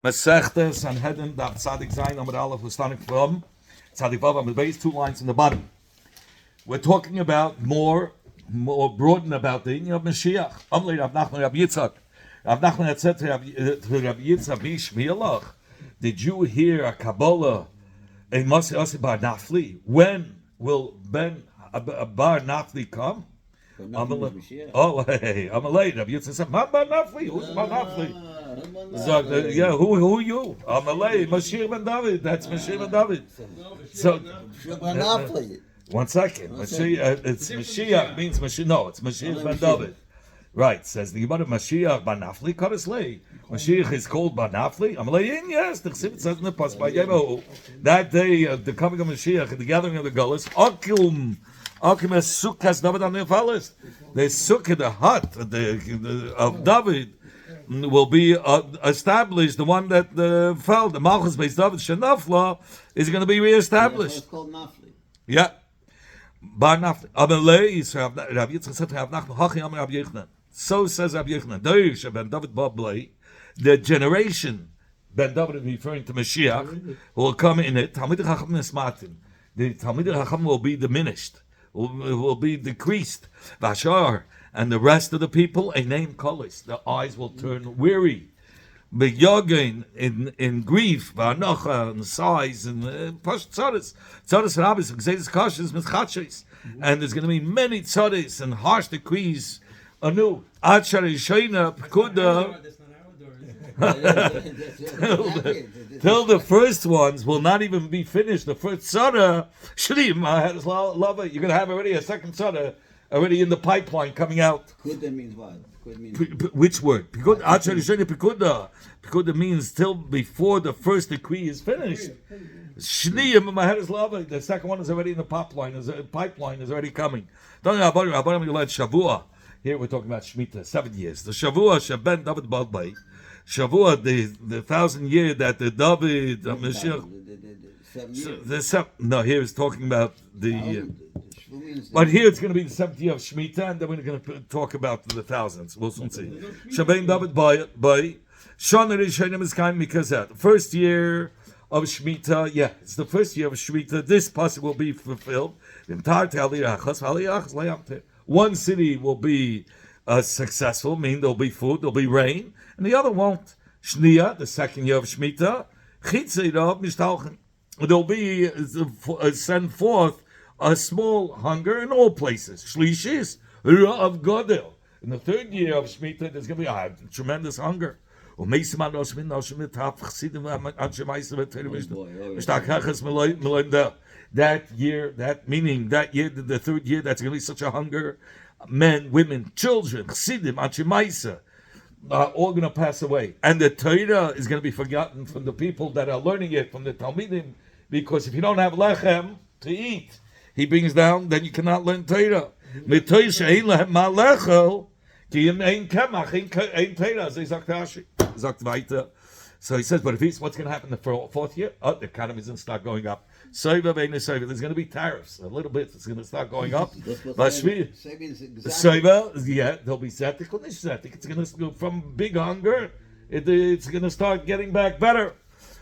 Masechta Sanhedrin Daf Tzadik Zayin Amud Aleph. We're starting from Tzadik Vav Amud Beis, 2 lines in the bottom. We're talking about more broaden about the of Mashiach. Amlei Rav Nachman Rav Yitzchak. Rav Nachman had said to Rav Yitzchak, Mishmielach, did you hear a Kabbalah in Masi Bar Nafli? When will Ben Bar Nafli come? Oh, hey, Amalei. Rav Yitzchak said, Bar Nafli. Who's Bar Nafli? Yeah, who you? Amalei, Mashiach ben David. That's Mashiach ben David. So, one second. Mashiach, it's Mashiach means Mashiach. No, it's Mashiach ben David. Right, says the Gemara, Mashiach ben Nafli, Kareslei. Mashiach is called ben Nafli. Amalei, yes, the Chassid says in the Pas by Yevahu. That day, the coming of Mashiach, the gathering of the Gullus, Akum es Sukkah David on the Falis. The Sukkah, the hut of David, will be established. The one that fell, the Malchus based David Shenafla, is going to be reestablished. It's called Nafli. Yeah. Bar Nafli. Amalei, Rav Yitzchak said to Rav Nachman, Hachi Amar Rav Yochanan. So says Rav Yochanan, Deish Ben David Bablei, the generation Ben David referring to Mashiach will come in it. Talmidei Chacham Nesmatim. The Talmidei Chacham will be diminished, will be decreased. Vashar. And the rest of the people, a name colors. The eyes will turn weary. B'yogin in grief, v'anocha, and sighs, and tzaddis and abis, gzeis kashis, mitzchatshis. And there's going to be many tzaddis and harsh decrees anew. Ad sharishayna pekuda. Till the first ones will not even be finished. The first tzaddah, shlim, I had love it. You're going to have already a second tzaddah already in the pipeline coming out. Pekuda means what? Which word? Pekuda means till before the first decree is finished. Shniyim, my head is lava. The second one is already in the pipeline. Pipeline is already coming. Shavua. Here we're talking about Shemitah, 7 years. The Shavua Shaben David Balbay. Shavua, the 1,000 year that the David Mashiach. No, here it's talking about the. But here it's going to be the 7th year of Shemitah, and then we're going to talk about the thousands. We'll soon see. Shabein David by Shana Rishonim is kind because that the first year of Shemitah, it's the first year of Shemitah. This pasuk will be fulfilled. One city will be successful, meaning there'll be food, there'll be rain, and the other won't. Shniya, the second year of Shemitah, there'll be send forth a small hunger in all places. Shlishis, of Godel. In the 3rd year of Shemitah, there's going to be a tremendous hunger. That year, the 3rd year, that's going to be such a hunger. Men, women, children, Chassidim, Anshimaisa, are all going to pass away. And the Torah is going to be forgotten from the people that are learning it, from the Talmidim, because if you don't have lechem to eat, he brings down, then you cannot learn Torah. So he says, but if what's going to happen the 4th year? The economy is going to start going up. There's going to be tariffs. A little bit, it's going to start going up. There'll be zetik. It's going to go from big hunger, it's going to start getting back better.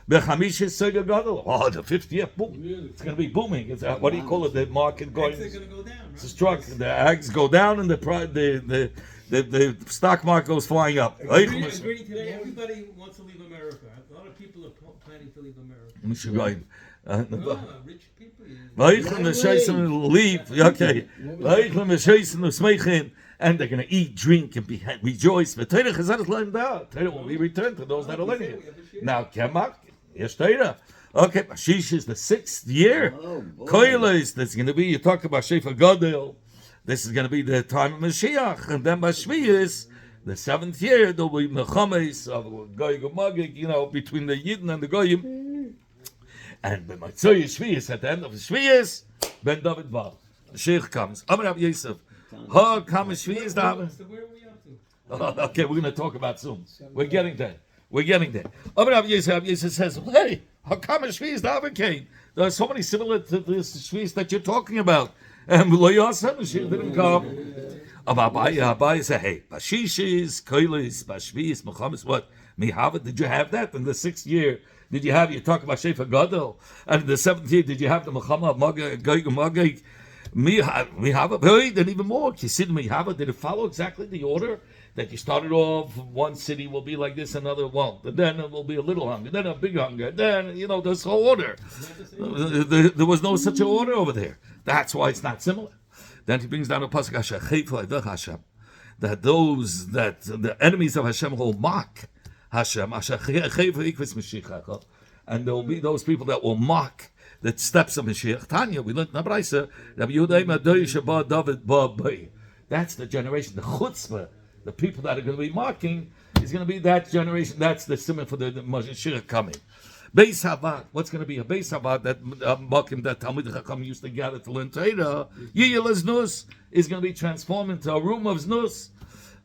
The 5th year, boom. It's going to be booming. It's what do you call it? The market going. Eggs are going to go down. Right? It's struck. The eggs go down, and the stock market goes flying up. Agreeing today, everybody wants to leave America. A lot of people are planning to leave America. Rich people. Leave. Okay. And they're going to eat, drink, and rejoice. But Torah will be returned to those that are living it. Now, Kemak. Yes, Torah. Okay, Bashish is the 6th year. Koiles, that's going to be, you talk about Shefa Godel. This is going to be the time of Mashiach. And then Bashviyas, the 7th year, there'll be Mechames, Goy Gomagik, between the Yidden and the Goyim. And the Matzoy Shviyas, at the end of the Shviyas, Ben David Val. The Sheikh comes. Amar Rav Yosef. Where are we up to? Okay, we're going to talk about soon. We're getting there. Rav Yosef says, hey, how come a Shvi'is David came? There are so many similar to this Shvi'is that you're talking about. And She didn't come. Abai said, hey, Bashishis, Koilis, Bashvi'is, Mechamis, what? Mihava, did you have that? In the 6th year, did you talk about Shefa Gadol? And in the 7th year, did you have the Muhammad Gog Magog? Mihava, then even more. Kisid Mihava, did it follow exactly the order? That you started off, one city will be like this, another won't. And then it will be a little hunger, then a big hunger, then, this whole order. There was no such an order over there. That's why it's not similar. Then he brings down a pasuk Hashem, that those that the enemies of Hashem will mock Hashem, and there will be those people that will mock the steps of Mashiach. Tanya, we learned in the Braisa, that's the generation, the chutzpah. The people that are going to be mocking is going to be that generation. That's the simon for the Mashiach coming. Beis Havad, what's going to be a Beis Havad that mocking that Talmid Chacham used to gather to learn Torah? Yiyel Znus is going to be transformed into a room of Znus.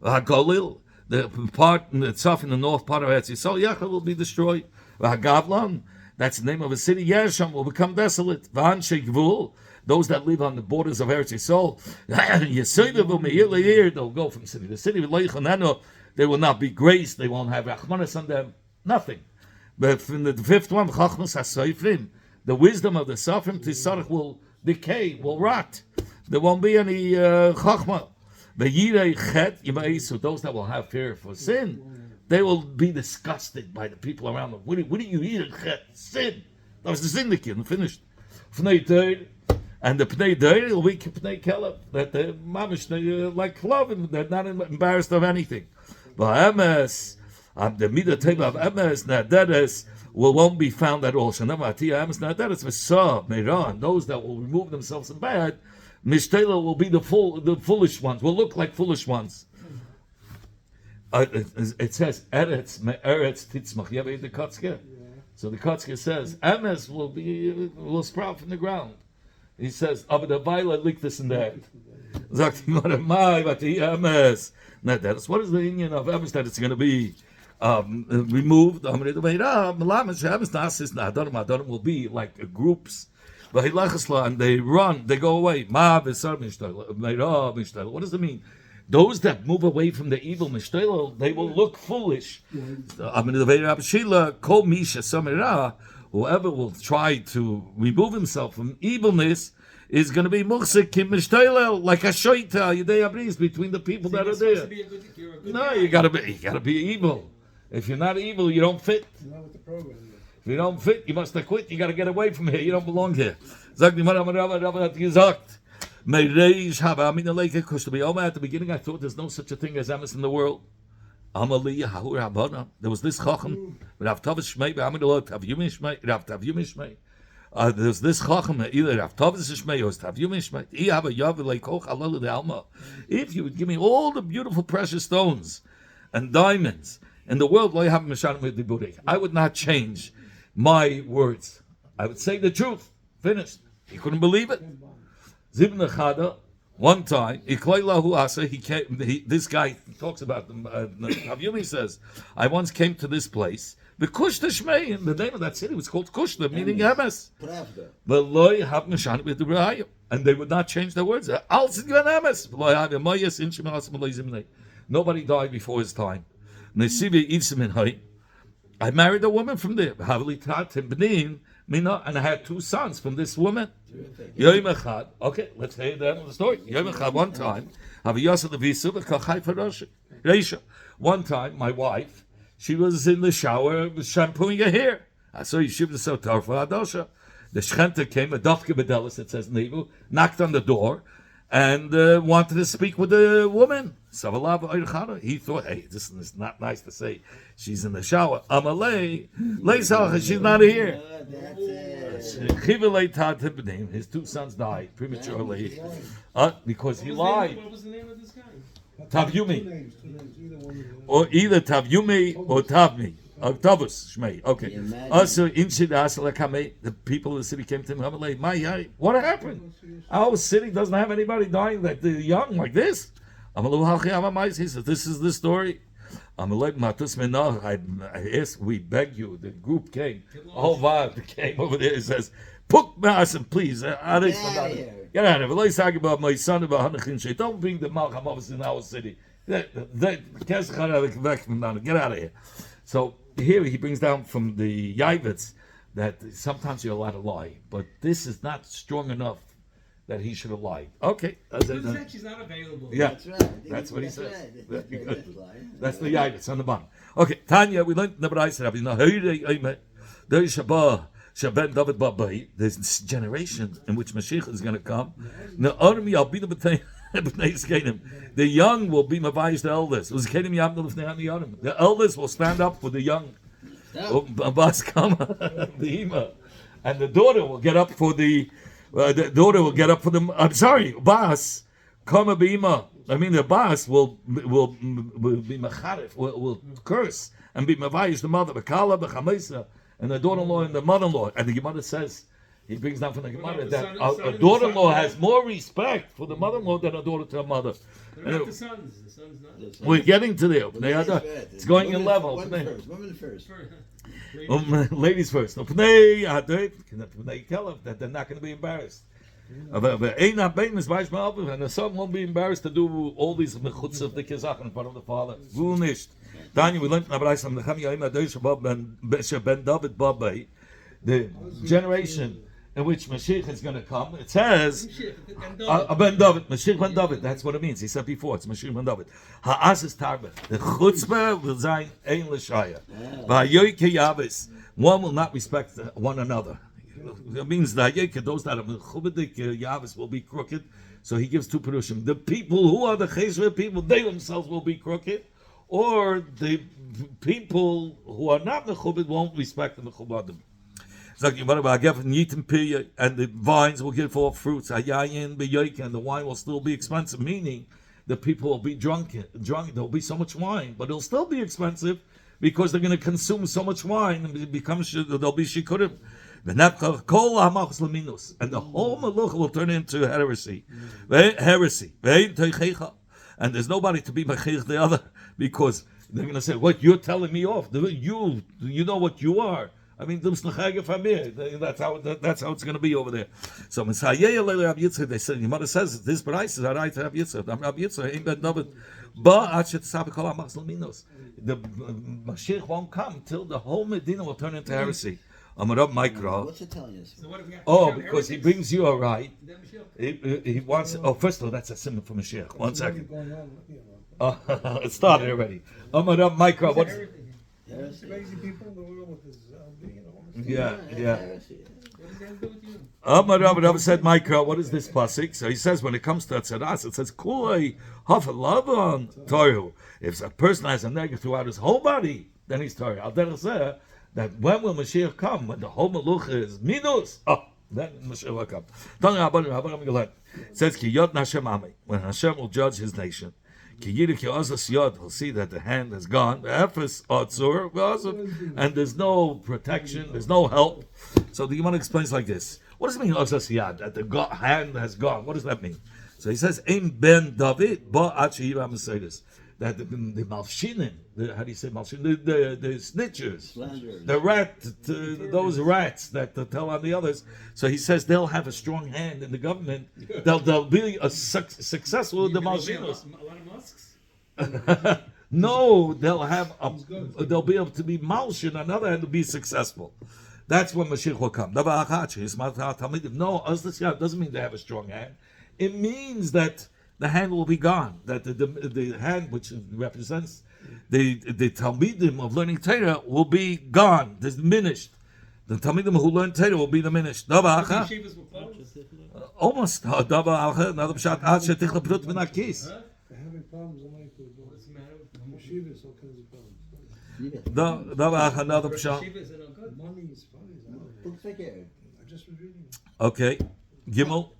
Galil, the part in the south in the north part of Eretz Yisrael, Yachal will be destroyed. Gavlan, that's the name of a city. Yesham will become desolate. V'an Shekvul, those that live on the borders of Eretz Yisrael, they'll go from city to city. They will not be graced. They won't have rachmanis on them. Nothing. But from the 5th one, the wisdom of the Sofrim Tisarach will decay, will rot. There won't be any chachma. Those that will have fear for sin, they will be disgusted by the people around them. What do you eat? Sin. That was the syndicate. Finished. And the Pnei Deir will be Pnei Keleb, that the mamish like love, they're not embarrassed of anything. But Emes, the Midah Teva of Emes, Naderes, won't be found at all. Shanam Atiyah Emes Naderes V'Sa Meiran, those that will remove themselves from bad, Mishtela will be the foolish ones, will look like foolish ones. It says Eretz Titzmach. You ever read the Kotzke? So the Kotzke says Emes will sprout from the ground. He says, "Aber the violet liegt this and that." Sagt die Mother, "My, but the Emes." Not that. What is the union of Emes that it's going to be removed? Emes will be like groups, and they run, they go away. What does it mean? Those that move away from the evil, they will look foolish. Whoever will try to remove himself from evilness is going to be muhsikim mishtoilel, like a shoita yidei abris between the people that are there. No, you gotta be evil. If you're not evil, you don't fit. If you don't fit, you must have quit. You got to get away from here. You don't belong here. At the beginning, I thought there's no such a thing as Emes in the world. There was this Chacham, Rav Tavis Shmei, there's this Chacham, either Rav Tavis Shmei or Tav Yumi Shmei. If you would give me all the beautiful precious stones and diamonds in the world, I would not change my words. I would say the truth. Finished. He couldn't believe it. Zibna Chada. One time, this guy talks about them. Avyumi says, I once came to this place. The Kushta Shmei, and the name of that city was called Kushta, meaning Emes. And they would not change their words. Nobody died before his time. I married a woman from there. And I had 2 sons from this woman. Okay, let's hear the end of the story. One time, one time, my wife, she was in the shower shampooing her hair. I saw you shiv the sotar for Adosha. The Shchenta came, a Dafke Bedelis, it says in Hebrew, knocked on the door and wanted to speak with the woman. He thought, hey, this is not nice to say. She's in the shower. Amalei, she's not here. His 2 sons died prematurely because he lied. What was the name of this guy? Tavyumi. Or either Tavyumi or Tavmi. Tavus Shmei. Okay. Also, the people of the city came to him. What happened? Our city doesn't have anybody dying like the young like this. He says, this is the story. I asked, we beg you. The group came. The whole vibe came over there. He says, Puk Masim, please. Get out of here. Let's talk about my son. Don't bring the Malcham in our city. Get out of here. So here he brings down from the Yavitz that sometimes you're allowed to lie, but this is not strong enough that he should have lied. Okay. Who said she's not available? Yeah. That's right. That's what he says. Right. Very good. That's a lie. That's the Yavitz on the bottom. Okay, Tanya, we learned in the Braisa, Rabbi Nahiri, there's Shabbat, Shabbat David Babai, there's this generation in which Mashiach is going to come. The young will be Mavai's the eldest. The eldest will stand up for the young. Bas Kama, the Ima. And the daughter will get up for the I'm sorry, Bas Kama Bima. I mean, the Bas will be Macharif, will curse and be Mavai's the mother, Bakala, Bechamesa, and the daughter-in-law and the mother-in-law. And the Gemara says, he brings down from the Gemara that a daughter-in-law has more respect for the mother-in-law than a daughter to a mother. They're not the sons. The sons not. We're getting to there. It's going in level. Women first. Ladies first. That they're not going to be embarrassed. And the son won't be embarrassed to do all these mechutz of the kizach in front of the father. Daniel, we learned in the generation in which Mashiach is going to come. It says Ben David, Mashiach Ben David. That's what it means. He said before, it's Mashiach Ben David. Ha'as is tarbe. The chutzpah will sein ein l'shaya. Va'yoyke yavis. One will not respect one another. It means that those that are mechubadik yavis will be crooked. So he gives two perushim. The people who are the cheshire people, they themselves will be crooked, or the people who are not mechubad won't respect the mechubadim. And the vines will give forth fruits, and the wine will still be expensive, meaning the people will be drunk. There'll be so much wine, but it'll still be expensive because they're going to consume so much wine and they'll be shikurim. And the whole malucha will turn into heresy. And there's nobody to be mechich the other, because they're going to say, what, you're telling me off? You know what you are. I mean, that's how it's going to be over there. So they said, your mother says this price is right to have Yitzchak. I'm Rabbi Yitzchak, ain't Ben David. But the Mashiach won't come till the whole Medina will turn into heresy. What's it telling us? Oh, because he brings you a right. He wants. Oh, first of all, that's a symbol for Mashiach. 1 second. It started already. Amarab Micro. What's Crazy people in the world with this yeah. What does that do with you? Rav said, Micro, what is this pasuk? So he says, when it comes to Atzaras, it says, Kulei Hafalavan Toru. If a person has a negative throughout his whole body, then he's Toru. Al derech zeh, that when will Mashiach come? When the whole maluch is minus, then Mashiach will come. It says, Ki Yod Hashem Ami, when Hashem will judge his nation. He'll see that the hand has gone, and there's no protection, there's no help. So the Gemara explains like this. What does it mean, that the hand has gone? What does that mean? So he says, Ein ben David, that the malshinim, how do you say malshinim? The snitchers, those rats that tell on the others. So he says they'll have a strong hand in the government. They'll be successful with the malshinos. No, they'll be able to be malshin, on the other hand, to be successful. That's when Mashiach will come. No, doesn't mean they have a strong hand. It means that the hand will be gone. That the hand which represents the Talmidim of learning Torah will be gone, diminished. The Talmidim who learn Torah will be diminished. Almost. Another pshat. They're having problems in life. What's the matter with yeshivas? All kinds of problems. Another pshat. Money is fine. Looks like it. I just was reading it. Okay. Gimel.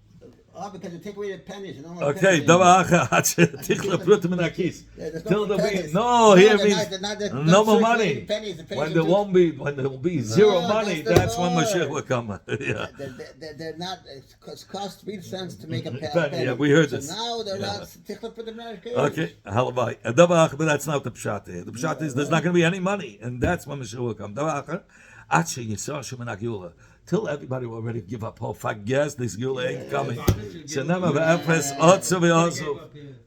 Because they take away the pennies. And all Okay, till there be no more money. When there will be zero money, that's when Mashiach will come. Yeah. They're not. It costs 3 cents to make a penny. Yeah, we heard this. So now they're not. Okay, halabai. But that's not the pshat here. The pshat is there's not going to be any money, and that's when Mashiach will come. Till everybody will already give up hope. I guess this Gula ain't coming.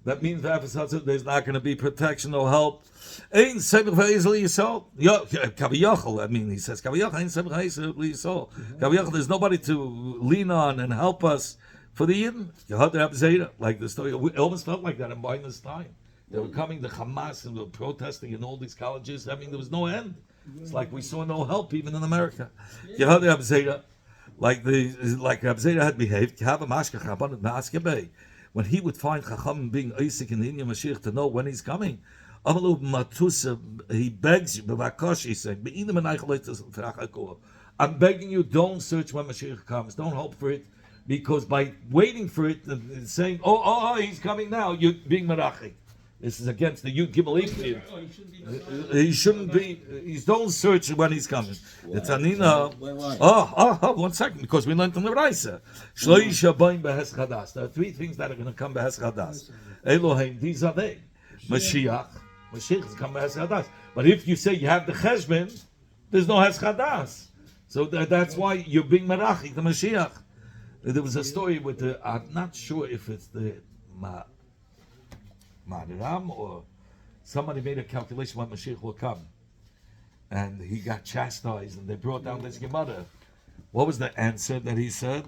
That means there's not going to be protection or help. That means he says, there's nobody to lean on and help us for the Yidden. Like the story, it almost felt like that in Biden's time. They were coming, the Hamas, and they were protesting in all these colleges. I mean, there was no end. It's like we saw no help even in America. Like Rab Zera had behaved. When he would find Chacham being Isaac in the Indian Mashiach to know when he's coming, he begs you, I'm begging you, don't search when Mashiach comes. Don't hope for it, because by waiting for it and saying, he's coming now, you're being merachik. This is against the Yud Gimel Ephraim. He shouldn't be. Don't search when he's coming. It's Anina. 1 second, because we learned from the Raisa. There are 3 things that are going to come Behes Chadas. Elohim, these are they. Mashiach is coming Behes Chadas. But if you say you have the Cheshbon, there's no Hes Chadas. So that's why you're being Merachik, the Mashiach. There was a story with the. I'm not sure if it's the. Maram, or somebody made a calculation when Mashiach will come, and he got chastised, and they brought down this Gemara. What was the answer that he said?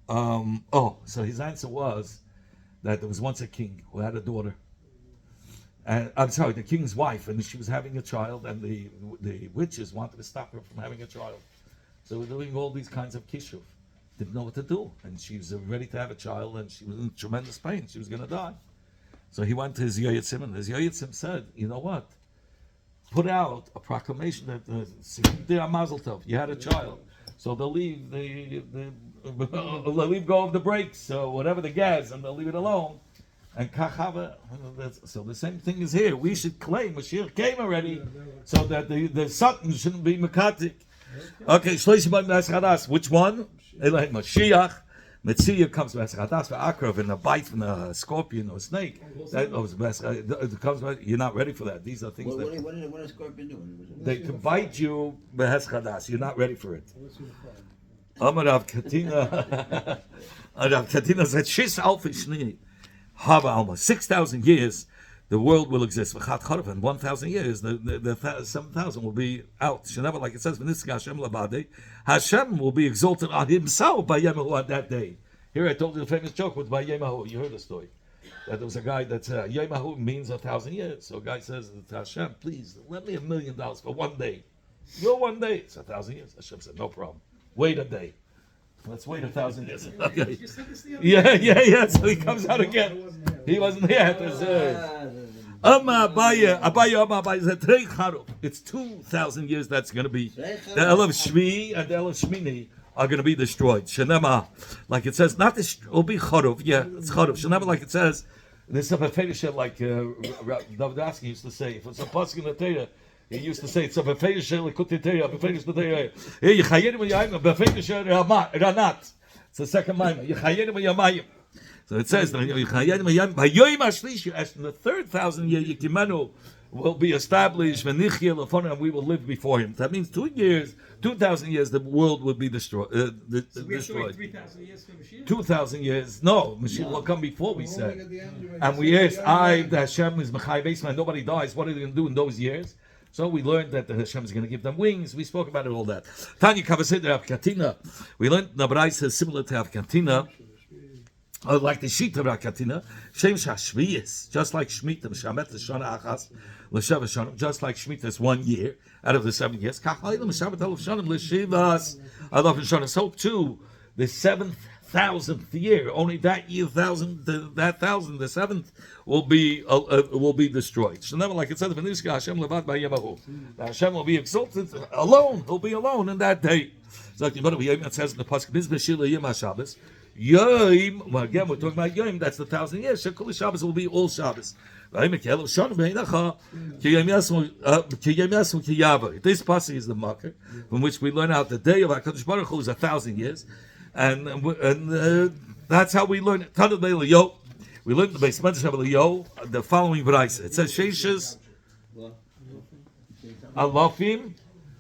So his answer was that there was once a king who had a daughter, and the king's wife, and she was having a child, and the witches wanted to stop her from having a child, so we're doing all these kinds of kishuv. Didn't know what to do, and she was ready to have a child, and she was in tremendous pain. She was going to die. So he went to his Yoyetzim, and his Yoyetzim said, you know what? Put out a proclamation that Mazel Tov, you had a child. So they'll leave they'll leave go of the brakes, so whatever the gas, and they'll leave it alone. And Kachava, so the same thing is here. We should claim Mashiach came already, so that the Satan shouldn't be Mekatik. Okay, which one? Elohim Mashiach. Metzia comes to Chadas v'Akrav in a bite from a scorpion or a snake. That comes. You're not ready for that. These are things what did a scorpion do? They can bite you behes Chadas. You're not ready for it. Amarav Katina. Rav Katina said, "Shis alfi hava alma 6,000 years." The world will exist. In 1,000 years, the 7,000 will be out. Sheneva, like it says, Hashem will be exalted on himself by Yemahu on that day. Here I told you the famous joke with by Yemahu. You heard the story. That there was a guy that said, Yemahu means 1,000 years. So a guy says to Hashem, please, let me $1 million for one day. Your one day. It's 1,000 years. Hashem said, no problem. Wait a day. Let's wait 1,000 years. Okay. Yeah. So he comes out again. He wasn't here. It's 2,000 years that's going to be. The Elav Shvi and the Elav Shmini are going to be destroyed. Shenema, like it says, not destroyed, will be Chorov. Yeah, it's Chorov. Shenema, like it says, there's a Federation like Davidaski used to say. If it's a pasuk in the Torah, he used to say, it's a Federation like Kutiteya, Federation Teya. Here, Yechayedim Yayim, Federation Ranat. It's the second Maimah. Yechayedim Yamayim. So it says, in the 3rd 1,000 year, Yikimenu will be established, and we will live before him. That means 2 years, 2,000 years, the world will be destroyed. So we have to wait 3,000 years for Mashiach? 2,000 years. No, Mashiach will come before, we said. And we asked, the Hashem is Mechai Beisman, nobody dies. What are they going to do in those years? So we learned that the Hashem is going to give them wings. We spoke about it, all that. Tanya Kavasid Rav Katina. We learned Nabrai says similar to Rav Katina. Like the Shita Rakatina, Shem Shashviyis, just like Shemitah, Shamet Shana Achas, L'Sheva Shanim, just like Shemitah is 1 year out of the 7 years. Kachayim Shamet Alav Shanim L'Shivas Alav Shanim. So too, the 7,000th year, only that year, the 7th will be destroyed. So never, like it said, V'Nishka Hashem Levad B'Yemahu. Hashem will be exalted alone. He'll be alone in that day. So it says in the pasuk, Mizbeshila Yom HaShabbos. Yom, well, again, we're talking about Yom, that's the 1,000 years. Shekul Shabbos will be all Shabbos. This passage is the marker from which we learn out the day of HaKadosh Baruch Hu is 1,000 years. And that's how we learn it. We learned the base the following Braisa. It says, Sheishes. alafim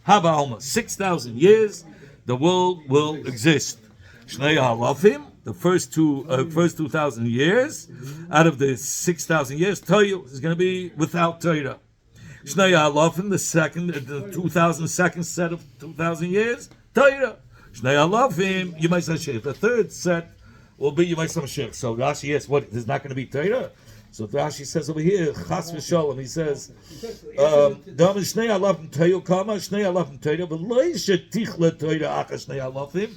haba alma. 6,000 years, the world will exist. Shnei alafim, the first 2,000 years, out of the 6,000 years, Torah is going to be without Torah. Shnei alafim, the 2,002nd set of 2,000 years, Torah. Shnei alafim, Yemais HaMashiach. The third set will be Yemais HaMashiach. So Rashi asks, what? There's not going to be Torah? So Rashi says over here, Chas v'Shalom, he says, Dam Shnei alafim Torah kama, Shnei alafim Torah, but lo yishetichle Torah acha Shnei alafim.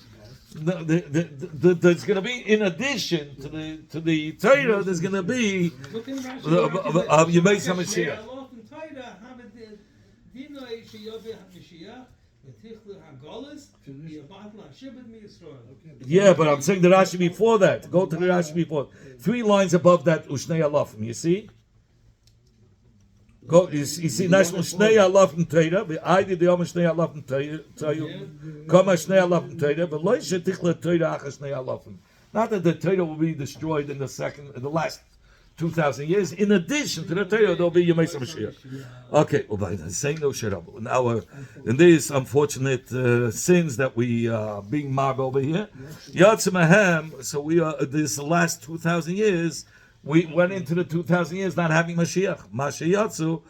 There's going to be, in addition to the Torah, there's going to be Yemais HaMashiach. Yeah, but I'm saying the Rashi before that. Go to the Rashi before. 3 lines above that, Ushnei Alafim. You see? Go. You see, National Shnei Alafim Torah. I did the Yom Shnei Alafim Torah. Come Shnei Alafim Torah. But Lo Yishetichla Torah Achas Shnei Alafim. Not that the Torah will be destroyed in the last 2,000 years. In addition to the Torah, there'll be Yemais HaMashiach. Okay, well, by saying no sherabu. Now, in these unfortunate sins that we are being marred over here, Yatzim, so we are, this last 2,000 years, we went into the 2,000 years not having Mashiach. Mashiach,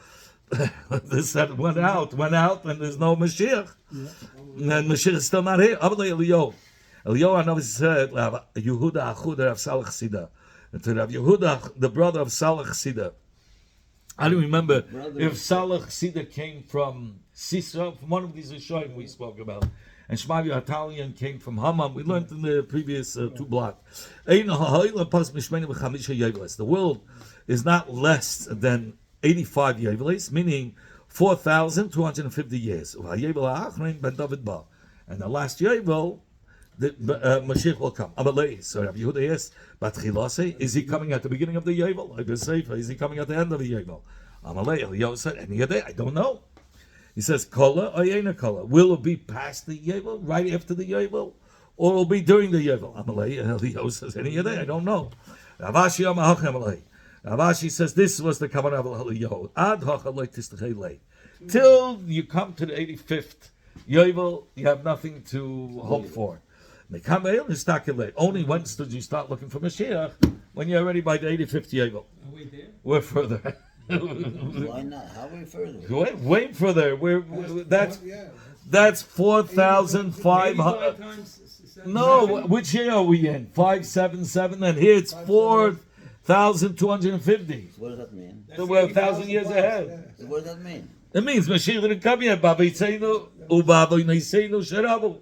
this that went out, and there's no Mashiach. And Mashiach is still not here. Eliyahu, I know he said, Yehuda Achud Rav Salach Sida. And to Rav Yehuda, the brother of Salach Sida. I don't remember if Salach Sida came from Sisra, from one of these Rishonim we spoke about, and Shmavi Hatalian came from Hammam. We learned in the previous 2 blocks. The world is not less than 85 Yevelis, meaning 4,250 years. And the last Yevel, the Mashiach will come. So Rabbi Yehuda asks, is he coming at the beginning of the Yevel? Is he coming at the end of the Yevel? Eliyahu said, any day, I don't know. He says, Kola or Yena Kola. Will it be past the Yevel, right after the Yevel, or will it be during the Yevel? Eliyahu says, any day, I don't know. Ravashi says, this was the Kavanah of Eliyahu. Ad ha'chaloi. Till you come to the 85th Yevel, you have nothing to hope for. Only when did you start looking for Mashiach? When you're already by the 85th Yevel. Are we there? We're further. Why not? How are we further? Way further. That's 4,500. No, which year are we in? 577, and here it's 4,250. What does that mean? So we're 1,000 years ahead. So what does that mean? It means Mashiach didn't come yet. Baba Yitzeinu, Ubaba Yitzeinu Sherabu.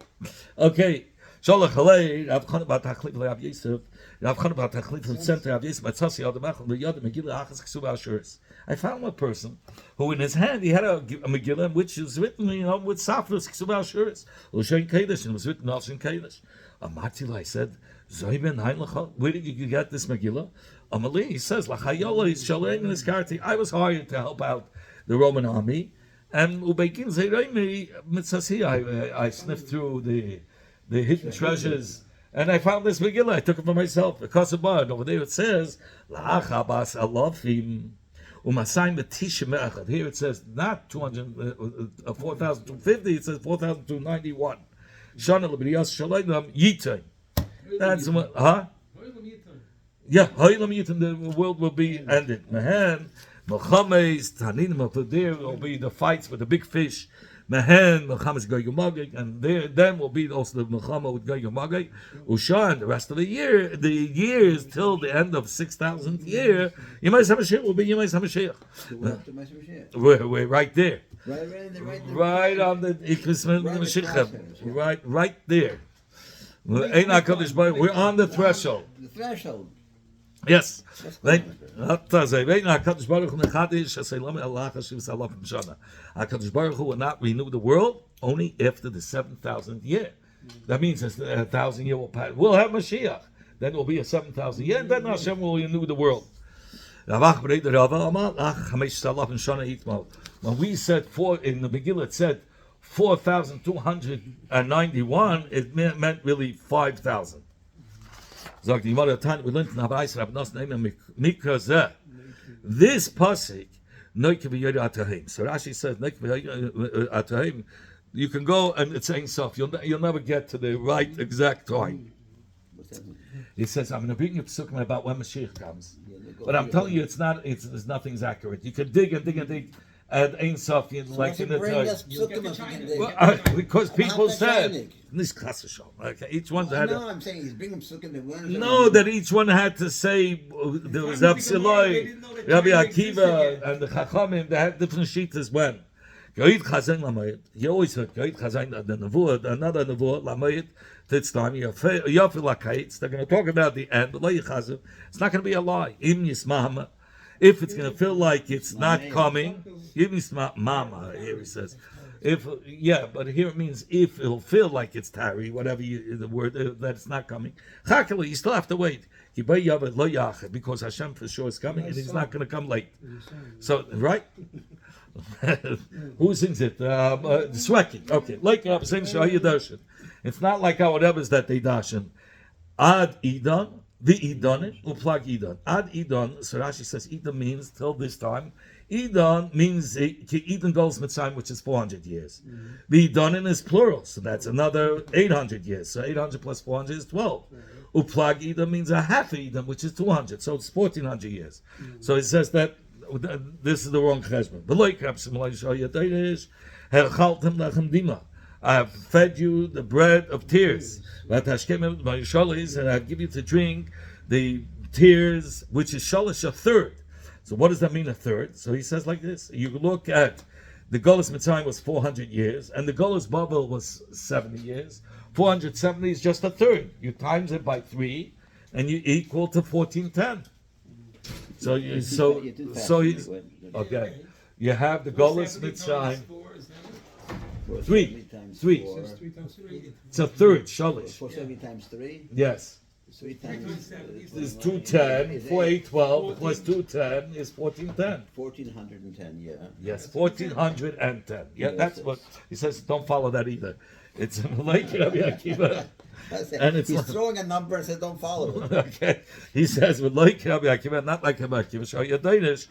Okay. Sholach Halei, Rav Chana Bar Tachlif Rav Yosef, Rav Chana Bar Tachlif from Center Rav Yosef Matzasi Adamach L'Yad Megillah Achas Ksuv Ashuris. I found one person who, in his hand, he had a Megillah which was written, with Safras Ksuv Ashuris, L'Shen Kodesh, and it was written L'Shen Kodesh. Amartila, I said, Zoyben Hein L'Chol, where did you get this Megillah? Amali, he says, L'Chayola is Shalem in his karti. I was hired to help out the Roman army, and Ubeikin Zayreimi Mitzasi, I sniffed through the hidden treasures, and I found this Megillah. I took it for myself. Because of what? Over there it says, La'achabas alafim u'masayim b'tishim me'achad. Here it says not 4,250, it says 4,291. Shana l'b'riyas shalayim yitay. That's what, Yeah, Ha'ilam Yitim, the world will be ended. Mehen, Melchames, Taninim, there will be the fights with the big fish. Mehen, Melchames Gog Magog, and then will be also the Melchama with Gog Magog. Ushan, the rest of the years till the end of 6,000th year, Yemais HaMashiach will be Yemais HaMashiach. We're right there. Right on the Ikrisman Mashiach. Right there. We're on the threshold. The threshold. Yes. HaKadosh Baruch Hu will not renew the world only after the 7,000th year. That means a 1,000 year will pass. We'll have Mashiach. Then it will be a 7,000 year, and then Hashem will renew the world. When we said in the Megillah, it said 4,291, it meant really 5,000. This pasuk Noike v'yoda atahim. So Rashi says, Noike v'yoda atahim, you can go and it's Ein Sof. You'll never get to the right exact time. He says, I'm going to bring you psukim about when Mashiach comes. But I'm telling you, there's nothing's accurate. You can dig and dig and dig. And Ein Sof, like in the time. Because people said, this class okay, each one had. No, I'm saying he's bringing psukim. No, that each one had to say there was Absaloi, Rabbi Akiva, and the Chachamim. They had different shitas when. He always heard Goit Chazain, the Nevuah, another Nevuah, Lamayit, this time, Yafil Lakaitz. They're going to talk about the end, but it's not going to be a lie. Im Yismahama. If it's going to feel like it's not coming, Im Yismahama, here he says. But here it means if it'll feel like it's tarry, whatever the word that it's not coming. Chakala, you still have to wait. Because Hashem for sure is coming, and he's not going to come late. So, right? Who sings it? Sweki. Okay. Like I'm saying, Shahya Darshan. It's not like our others that they darshan. Ad Idan, the Idanin, uplag Idan. Ad Idan, so Rashi says Idan means till this time. Idan means Idan goes Mitzrayim, which is 400 years. The Idanin is plural, so that's another 800 years. So 800 plus 400 is 12. Uplag Idan means a half Idan, which is 200. So it's 1400 years. So it says that this is the wrong cheshbon. I have fed you the bread of tears, and I give you to drink the tears, which is shalish, a third. So what does that mean, a third? So he says like this: you look at the Golus Mitzrayim was 400 years, and the Golus Babel was 70 years. 470 is just a third. You times it by 3, and you equal to 1410. Okay. You have the Golus Mitzrayim. 3. It's a third, shalish. 470 times 3? Yes. 3 times... Is 210, 4812 plus 210 is 1410. 1410, yeah. Yes, 1410. Yeah, that's what he says. Don't follow that either. It's like Rabbi Akiva. And it's he's throwing a number and says don't follow it. Okay. He says with like Rabbi Akiva, not like Rabbi Akiva. So Yadaynish,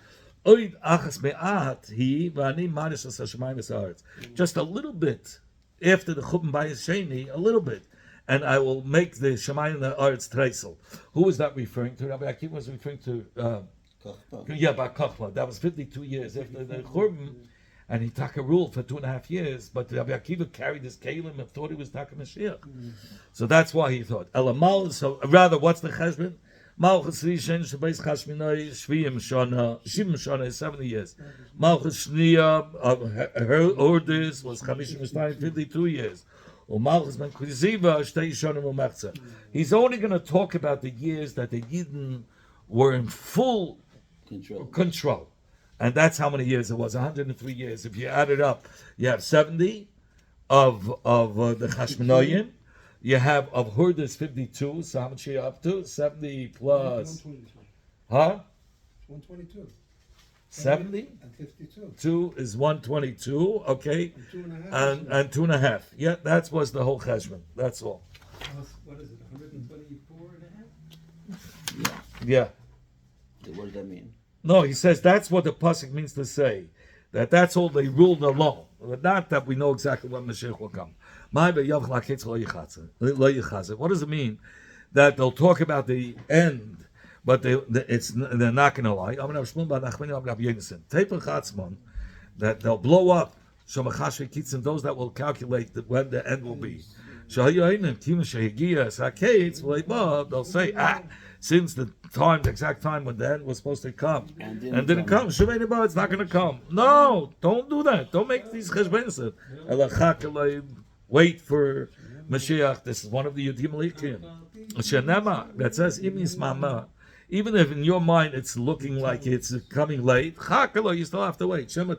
Oid achas me'at he v'ani marish l'sashamayim v'sa'aretz. Just a little bit after the Chubin Bayis Sheni, a little bit, and I will make the Shemayim and the Aretz treisel. Who was that referring to? Rabbi Akiva was referring to Bar Kochba. That was 52 years after the Churban. And he took a rule for 2.5 years, but Rabbi Akiva carried his kalim and thought he was Taka Mashiach. So that's why he thought. Elamal, so rather, what's the cheshbon? Malchus Rishon Shabbos Chashminoi Shviyim Shana Shivim Shana is 70 years. Malchus Shniya her orders was 52 years. Or Malchus Ben Kriziva Shtei Shana Umachza. He's only going to talk about the years that the Yidden were in full control. And that's how many years it was, 103 years. If you add it up, you have 70 of the Chashmonoyim. You have of Hurdas 52, so how much are you up to? 70 plus... 122. Huh? 122. 70? And 52. 2 is 122, okay? And 2.5. And 2.5. Yeah, that was the whole Cheshbon. That's all. What is it, 124 and a half? Yeah. What does that mean? No, he says that's what the pasuk means to say. That's all they ruled alone. But not that we know exactly when Mashiach will come. What does it mean? That they'll talk about the end, but they're not going to lie. That they'll blow up. Those that will calculate when the end will be. They'll say, since the exact time when the end was supposed to come, and didn't come, it's not going to come. No, don't do that. Don't make these cheshbonos. Wait for Mashiach. This is one of the Yudim Likim. That says, even if in your mind it's looking like it's coming late, you still have to wait. Maybe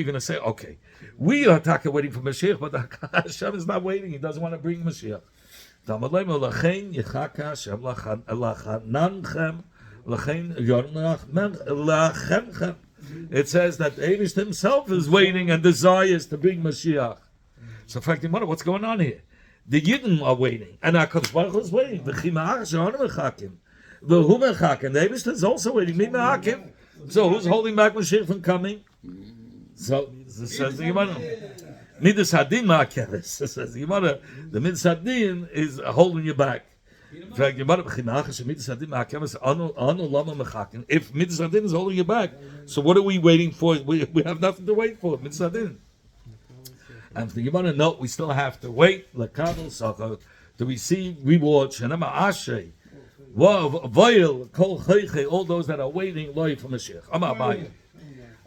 you're going to say, okay, we are waiting for Mashiach, but Hashem is not waiting. He doesn't want to bring Mashiach. It says that Eivish himself is waiting and desires to bring Mashiach. So, in fact, what's going on here? The Yidden are waiting, and HaKadosh Baruch Hu is waiting. The Eivish is also waiting. So who's holding back Mashiach from coming? So this says the Gemara. Midas Hadin Ma'akeres. Says the Gemara. The Midas Hadin is holding you back. In fact, Gemara b'chinach Midas Hadin Ma'akeres anu lama mechakin. If Midas Hadin is holding you back, so what are we waiting for? We have nothing to wait for. Midas Hadin. And the Gemara, no, we still have to wait. Lekabel Sachar to receive reward. Shenema Ashrei. Vayil Kol Chaychei. All those that are waiting loy for Mashiach. Amar Abaye.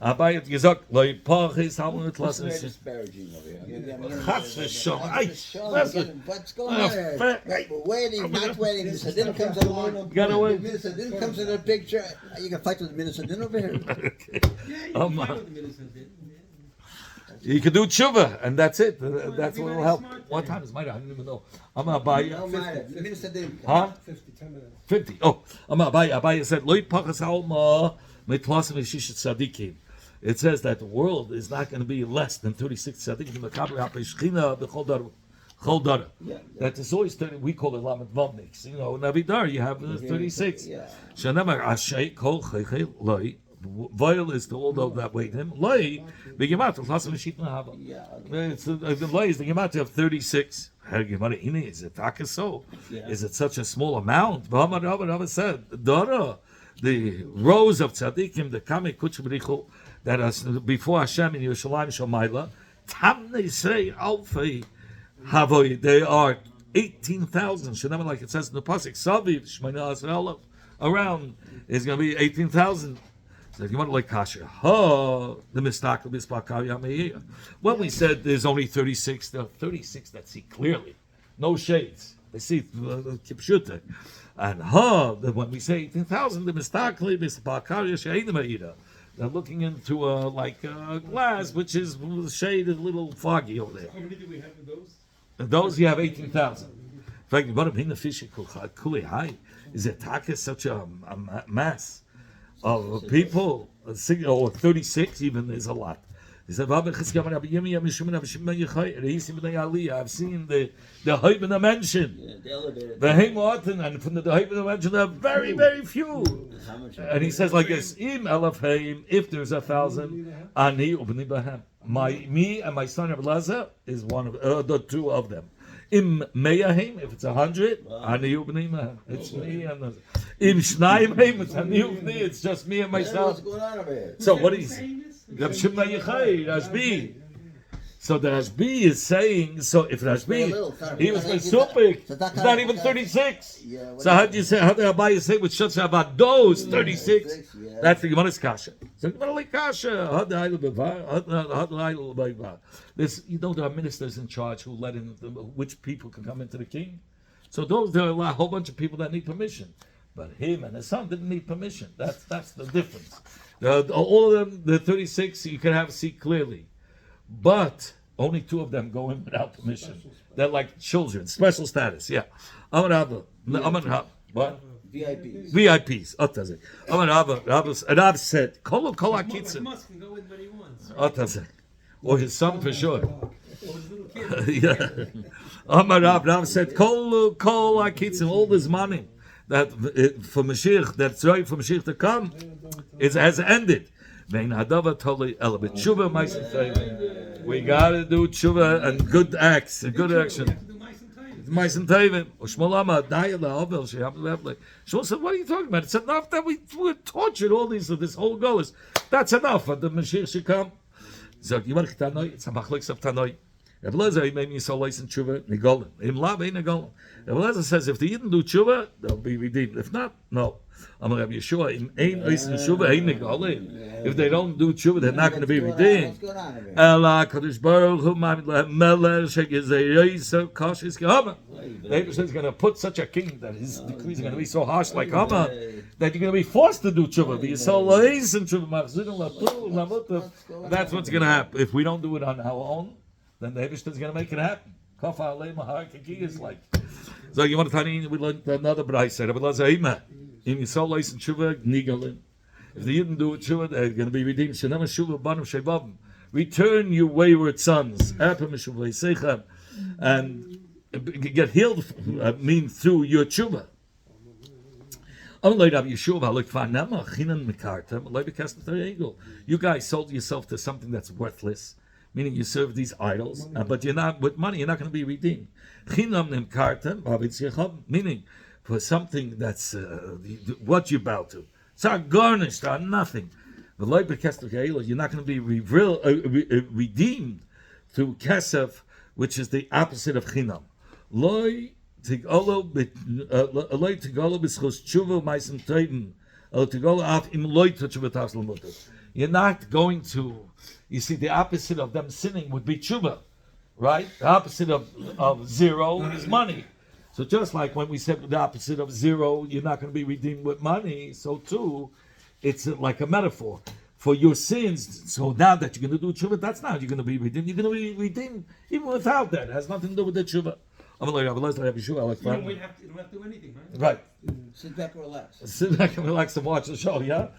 Abaye gesagt, loy pachis hamu etlassen. Disparaging over here. Chas v'shom. What's going on there? Right, we're waiting, not waiting. The Sadin comes along. You gotta wait. The Sadin comes in the picture. You can fight with the Sadin over here. Okay. You can do tshuva, and that's it. That's what will help. What time is my? I don't even know. I'm gonna buy you. No matter. The Sadin. Huh? 10 minutes. 50. Oh, I'm gonna buy you. Abaye said, "Loy pachas alma mitlasim v'shishet tzadikim." It says that the world is not going to be less than 36 tzaddikim. That is always 30. We call it lamed vavniks. You know, in every dar you have 36. Shanamar ashay kol chaychay loy. Vile is the old of that wait him. Loy begemat lasim v'shitna haba. It's the loy is the gemat of 36. Is it so? Is it such a small amount? Rabbi said, Dara, the rows of tzaddikim, the kame kuchbrichu, that is before Hashem in Yerushalayim Shomayla, Tamne say Alfei Havoy, they are 18,000. Shanama, like it says in the pasuk, Saviv Shmona Asrelov, around is going to be 18,000. So you want to like kasha? Ha, the mistak mispakav yameiyah. Well, we said there's only 36. There are 36 that see clearly, no shades. They see kipshuta. And when we say 18,000, the mistak mispakav yameiyah. They're looking into a glass, which is shaded a little foggy over there. How many do we have of those? Those you have 18,000. In fact, you want to the fish is it such a mass of people? 36 even is a lot. He said, I've seen the Haibin mentioned. The Haimotin, and from the Haibin mentioned, there are very, very few. And he says like this, if there's 1,000, me and my son Abelazar is one of the two of them. Im Meyahim, if it's 100, it's me and the Im Shnayim, it's Ani, it's just me and myself. What's going on over here? So what is Rashbi? So the Rashbi is saying, so if Rashbi, he was Mesupik, it's not even 36. So how do you say, how do Abaye say with Shutz about those 36? That's the Gemara's Kasha. So Gemara Kasha, this, you know, there are ministers in charge who let in which people can come into the king. So there are a whole bunch of people that need permission. But him and his son didn't need permission. That's the difference. All of them, the 36, you can see clearly. But only 2 of them go in without permission. They're like children, special status, yeah. What? VIPs. And I've said, Kol HaKitzim. Musk can go in when he wants. Or his son for sure. Or his little kid. Yeah. Rav said, Kol HaKitzim, all this money that for Mashiach, that's right for Mashiach to come, it has ended. We gotta do tshuva and good acts, and good action. Shmuel said, what are you talking about? It's enough that we were tortured all this whole goal. That's enough for the Mashiach should come. So you want to it's a machlik of Tanoi. Eliezer made me so license tshuva, nigolim. Im lab ain't nigolim. Eliezer says if they didn't do tshuva, they'll be redeemed. If not, no. I'm going to have Yeshua. Im ain't license tshuva, ain't nigolim. If they don't do tshuva, they're not going to be redeemed. Ela Kadosh Baruch Hu Ma'amid Lahem Melech Shegezei Kashis Gehama. The Abraham is going to put such a king that his decrees are going to be so harsh like Hama that you're going to be forced to do tshuva. Be so license tshuva. That's what's going to happen if we don't do it on our own. Then the Eibishter is going to make it happen. Kafa alei mahar kiki is like. So you want to tell me we learned another brayser. Rabbi Lazar Ima, in Yisrael license tshuva nigalin. If they didn't do it tshuva, they're going to be redeemed. Shenam tshuva banim shevavim. Return, you wayward sons, and get healed. Through your tshuva. You guys sold yourself to something that's worthless, meaning you serve these idols, but you're not with money. You're not going to be redeemed. Meaning for something that's what you bow to. It's not garnished on nothing. You're not going to be redeemed through kesef, which is the opposite of chinam. You're not going to. You see, the opposite of them sinning would be tshuva, right? The opposite of zero is money. So just like when we said the opposite of zero, you're not going to be redeemed with money. So too, it's like a metaphor for your sins. So now that you're going to do tshuva, that's not you're going to be redeemed. You're going to be redeemed even without that. It has nothing to do with the tshuva. You don't have to do anything, right? Right. Sit back and relax. Sit back and relax and watch the show, yeah?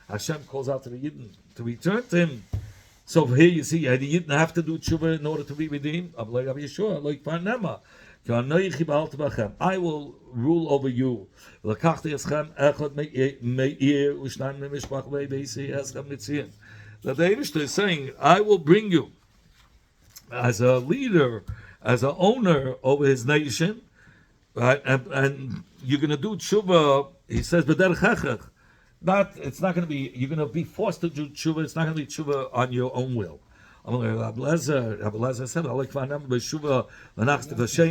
Hashem calls out to the Yidden to return to him. So here you see, the Yidden have to do tshuva in order to be redeemed. I will rule over you. The Eibishter is saying, I will bring you as a leader, as an owner over his nation, right? And you're going to do tshuva. He says, it's not going to be. You're going to be forced to do tshuva. It's not going to be tshuva on your own will. Abelezer said,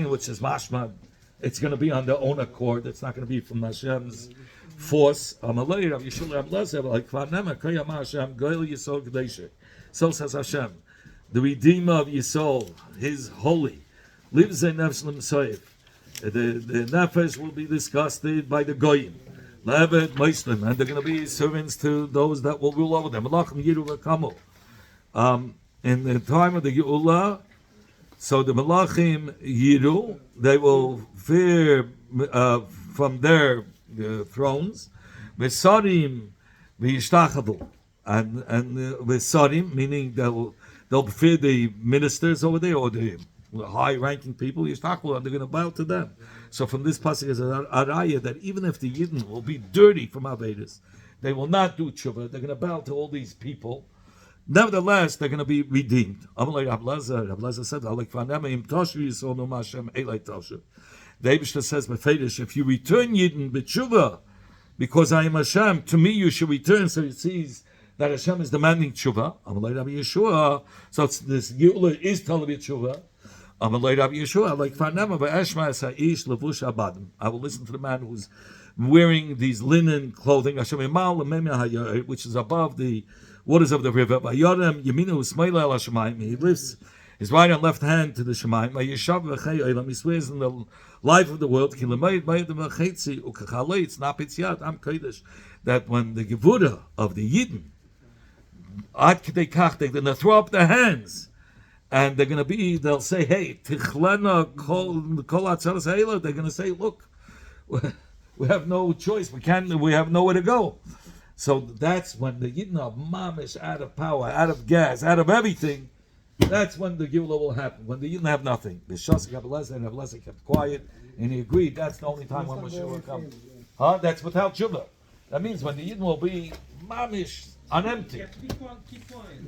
which is mashma. It's going to be on their own accord. It's not going to be from Hashem's force. So says Hashem. The Redeemer of Yisrael, His holy, lives in Nefesh Soif. The Nefesh will be disgusted by the Goyim, Levet Moislim, and they're going to be servants to those that will rule over them. In the time of the Geula, so the Malachim Yiru, they will fear from their thrones, Vesarim V'yishtachadu, and Vesarim, meaning they'll fear the ministers over there or the high-ranking people. Yishtachadu, and they're going to bow to them. So from this passage is a raya that even if the Yidden will be dirty from Avedis, they will not do tshuva. They're going to bow to all these people. Nevertheless, they're going to be redeemed. Abelezer said, the Eibishter says, if you return Yidden b'tshuva, because I am Hashem, to me you should return. So he sees that Hashem is demanding tshuva. So this Yehulah is telling me tshuva. I will listen to the man who's wearing these linen clothing, which is above the waters of the river. He lifts his right and left hand to the Shemaim. He swears in the life of the world that when the Gevura of the Yidden, they're going to throw up their hands. And they'll say, hey, Tichlena kol atzaras ha'ela. They're going to say, look, we have no choice. We have nowhere to go. So that's when the Yidden are mamish out of power, out of gas, out of everything. That's when the Geulah will happen. When the Yidden have nothing. The Shasik Abelezer and Abelezer kept quiet, and he agreed that's the only time when Mashiach will come. That's without tshuva. That means when the Yidden will be mamish, unempty. Keep quiet.